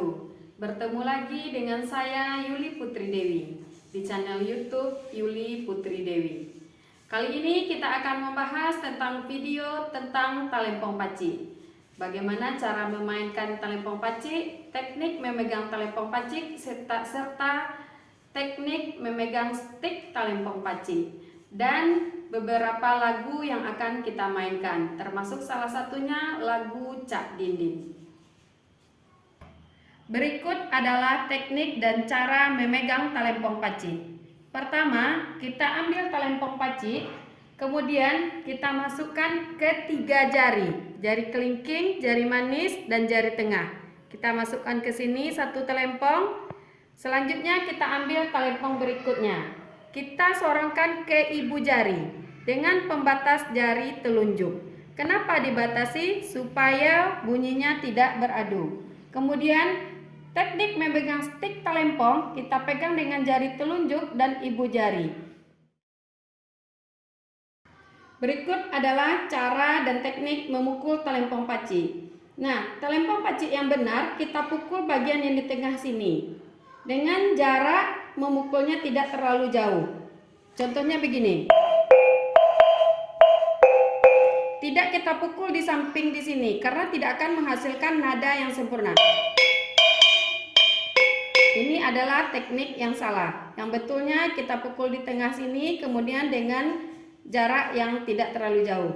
wabarakatuh. Bertemu lagi dengan saya Yuli Putri Dewi di channel YouTube Yuli Putri Dewi. Kali ini kita akan membahas tentang video tentang talempong paci. Bagaimana cara memainkan talempong paci, teknik memegang talempong paci, serta teknik memegang stik talempong paci, dan beberapa lagu yang akan kita mainkan, termasuk salah satunya lagu Cak Dinding. Berikut adalah teknik dan cara memegang talempong paci. Pertama, kita ambil talempong paci, kemudian kita masukkan ke 3 jari, jari kelingking, jari manis, dan jari tengah. Kita masukkan ke sini 1 talempong. Selanjutnya kita ambil talempong berikutnya. Kita sorongkan ke ibu jari dengan pembatas jari telunjuk. Kenapa dibatasi? Supaya bunyinya tidak beradu. Kemudian teknik memegang stik talempong, kita pegang dengan jari telunjuk dan ibu jari. Berikut adalah cara dan teknik memukul talempong paci. Nah, talempong paci yang benar kita pukul bagian yang di tengah sini. Dengan jarak memukulnya tidak terlalu jauh. Contohnya begini. Tidak kita pukul di samping di sini karena tidak akan menghasilkan nada yang sempurna. Ini adalah teknik yang salah. Yang betulnya kita pukul di tengah sini, kemudian dengan jarak yang tidak terlalu jauh.